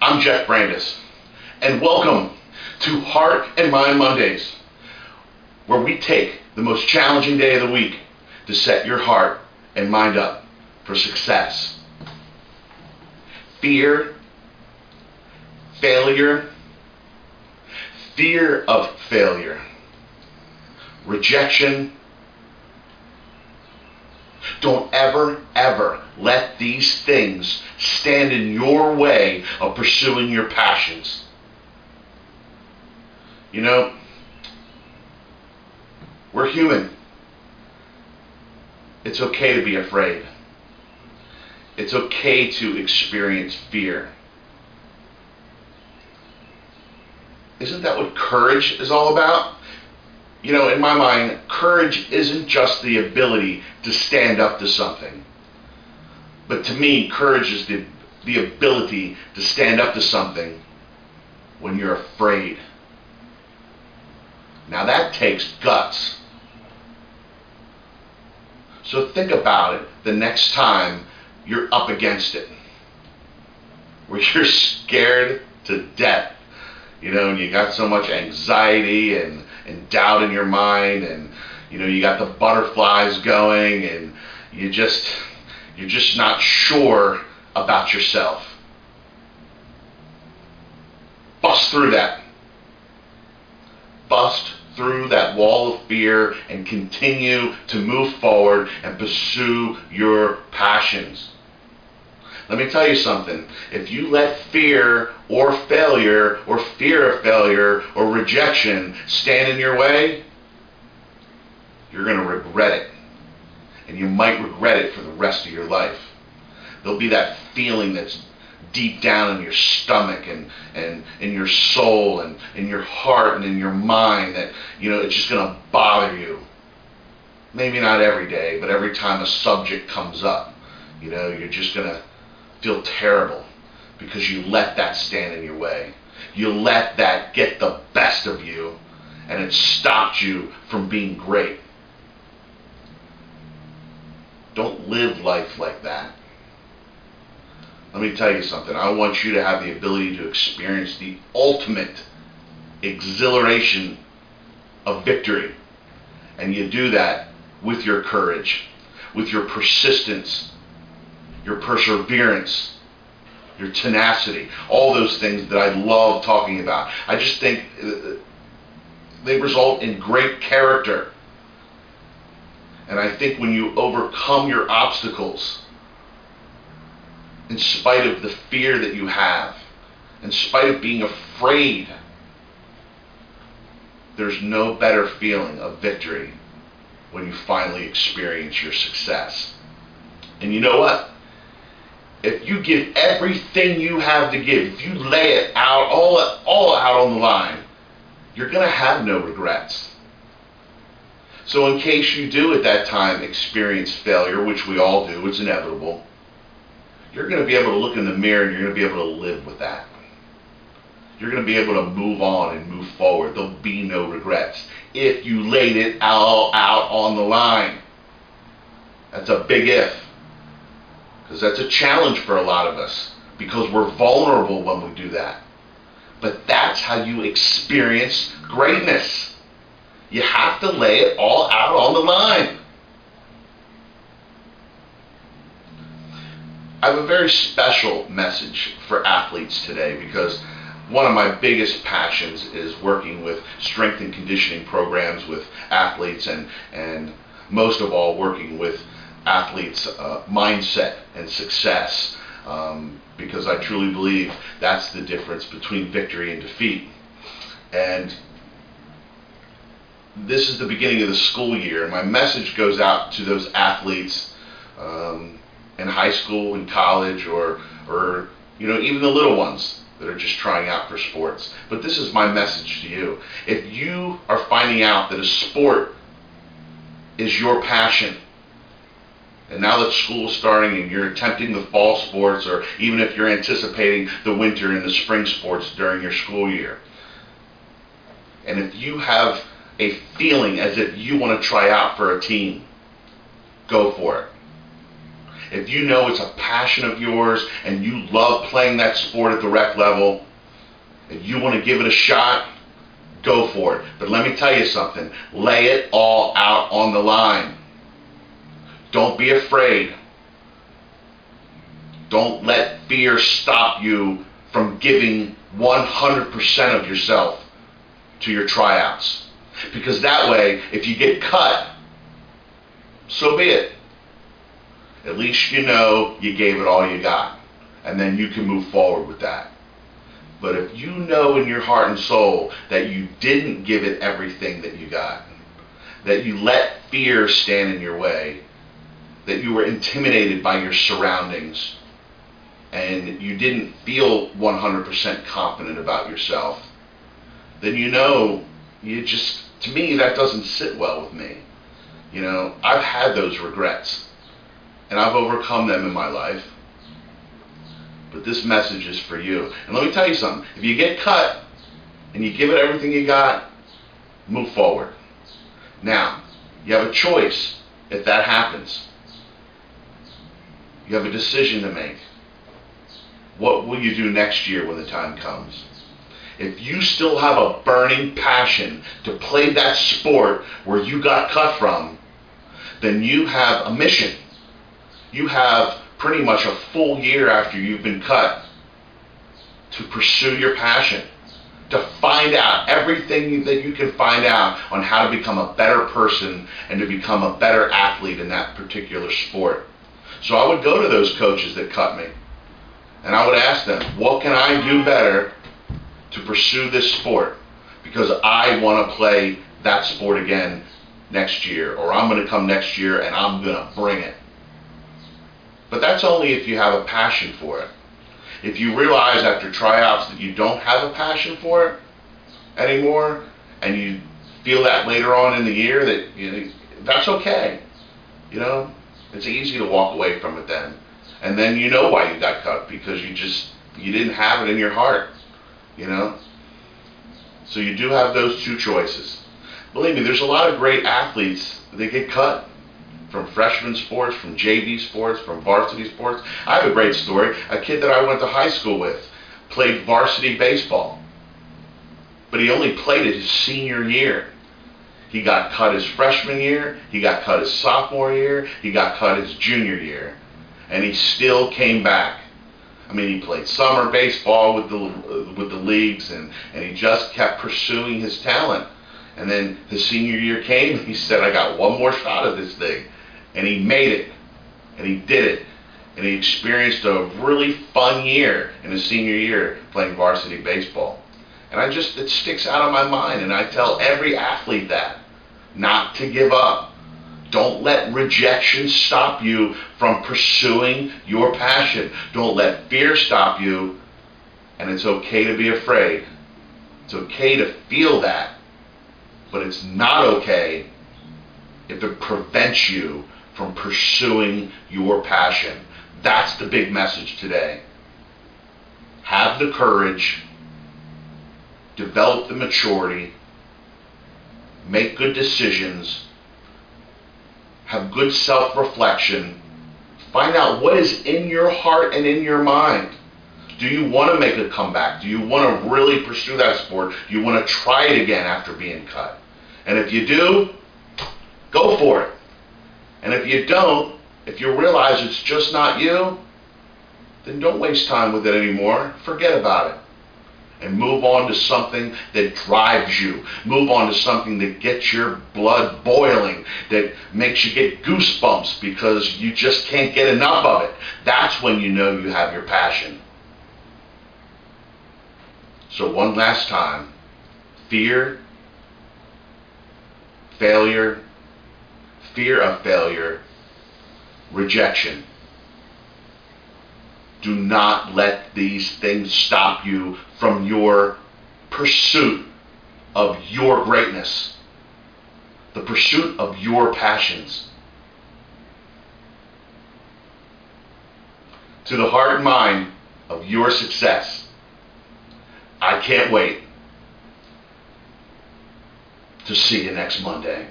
I'm Jeff Brandis, and welcome to Heart and Mind Mondays, where we take the most challenging day of the week to set your heart and mind up for success. Fear, failure, fear of failure, rejection. Don't ever let these things stand in your way of pursuing your passions. You know, we're human. It's okay to be afraid. It's okay to experience fear. Isn't that what courage is all about? You know, in my mind, courage isn't just the ability to stand up to something. But to me, courage is the ability to stand up to something when you're afraid. Now that takes guts. So think about it the next time you're up against it, where you're scared to death, you know, and you got so much anxiety and doubt in your mind, and you know, you got the butterflies going, and you're just not sure about yourself. Bust through that. Bust through that wall of fear and continue to move forward and pursue your passions. Let me tell you something. If you let fear or failure or fear of failure or rejection stand in your way, you're going to regret it. And you might regret it for the rest of your life. There'll be that feeling that's deep down in your stomach and in your soul and in your heart and in your mind that, you know, it's just going to bother you. Maybe not every day, but every time a subject comes up, you know, you're just going to feel terrible because you let that stand in your way. You let that get the best of you, and it stopped you from being great. Don't live life like that. Let me tell you something. I want you to have the ability to experience the ultimate exhilaration of victory. And you do that with your courage, with your persistence, your perseverance, your tenacity, all those things that I love talking about. I just think they result in great character. And I think when you overcome your obstacles, in spite of the fear that you have, in spite of being afraid, there's no better feeling of victory when you finally experience your success. And you know what? If you give everything you have to give, if you lay it out, all out on the line, you're going to have no regrets. So in case you do at that time experience failure, which we all do, it's inevitable, you're going to be able to look in the mirror and you're going to be able to live with that. You're going to be able to move on and move forward. There'll be no regrets if you laid it all out on the line. That's a big if. Because that's a challenge for a lot of us, because we're vulnerable when we do that. But that's how you experience greatness. You have to lay it all out on the line. I have a very special message for athletes today, because one of my biggest passions is working with strength and conditioning programs with athletes, and most of all working with athletes' mindset and success, because I truly believe that's the difference between victory and defeat. And this is the beginning of the school year, and my message goes out to those athletes in high school and college, or you know, even the little ones that are just trying out for sports. But this is my message to you. If you are finding out that a sport is your passion, and now that school is starting and you're attempting the fall sports, or even if you're anticipating the winter and the spring sports during your school year, and if you have a feeling as if you want to try out for a team, go for it. If you know it's a passion of yours and you love playing that sport at the rec level, if you want to give it a shot, go for it. But let me tell you something. Lay it all out on the line. Don't be afraid. Don't let fear stop you from giving 100% of yourself to your tryouts. Because that way, if you get cut, so be it. At least you know you gave it all you got. And then you can move forward with that. But if you know in your heart and soul that you didn't give it everything that you got, that you let fear stand in your way, that you were intimidated by your surroundings, and you didn't feel 100% confident about yourself, then you know, to me, that doesn't sit well with me. You know, I've had those regrets, and I've overcome them in my life. But this message is for you. And let me tell you something. If you get cut and you give it everything you got, move forward. Now, you have a choice if that happens. You have a decision to make. What will you do next year when the time comes? If you still have a burning passion to play that sport where you got cut from, then you have a mission. You have pretty much a full year after you've been cut to pursue your passion, to find out everything that you can find out on how to become a better person and to become a better athlete in that particular sport. So I would go to those coaches that cut me and I would ask them, what can I do better to pursue this sport? Because I want to play that sport again next year, or I'm going to come next year and I'm going to bring it. But that's only if you have a passion for it. If you realize after tryouts that you don't have a passion for it anymore, and you feel that later on in the year, that that's okay. You know, it's easy to walk away from it then. And then you know why you got cut, because you didn't have it in your heart. You know? So you do have those two choices. Believe me, there's a lot of great athletes that get cut. From freshman sports, from JV sports, from varsity sports. I have a great story. A kid that I went to high school with played varsity baseball, but he only played it his senior year. He got cut his freshman year, he got cut his sophomore year, he got cut his junior year, and he still came back. I mean, he played summer baseball with the leagues, and he just kept pursuing his talent. And then his senior year came, and he said, I got one more shot at this thing. And he made it, and he did it, and he experienced a really fun year in his senior year playing varsity baseball. And it sticks out of my mind, and I tell every athlete that, not to give up. Don't let rejection stop you from pursuing your passion. Don't let fear stop you, and it's okay to be afraid. It's okay to feel that, but it's not okay if it prevents you from pursuing your passion. That's the big message today. Have the courage, develop the maturity, make good decisions, have good self-reflection, find out what is in your heart and in your mind. Do you want to make a comeback? Do you want to really pursue that sport? Do you want to try it again after being cut? And if you do, go for it. And if you don't, if you realize it's just not you, then don't waste time with it anymore. Forget about it. And move on to something that drives you. Move on to something that gets your blood boiling, that makes you get goosebumps because you just can't get enough of it. That's when you know you have your passion. So one last time, fear, failure, fear of failure, rejection. Do not let these things stop you from your pursuit of your greatness, the pursuit of your passions. To the heart and mind of your success, I can't wait to see you next Monday.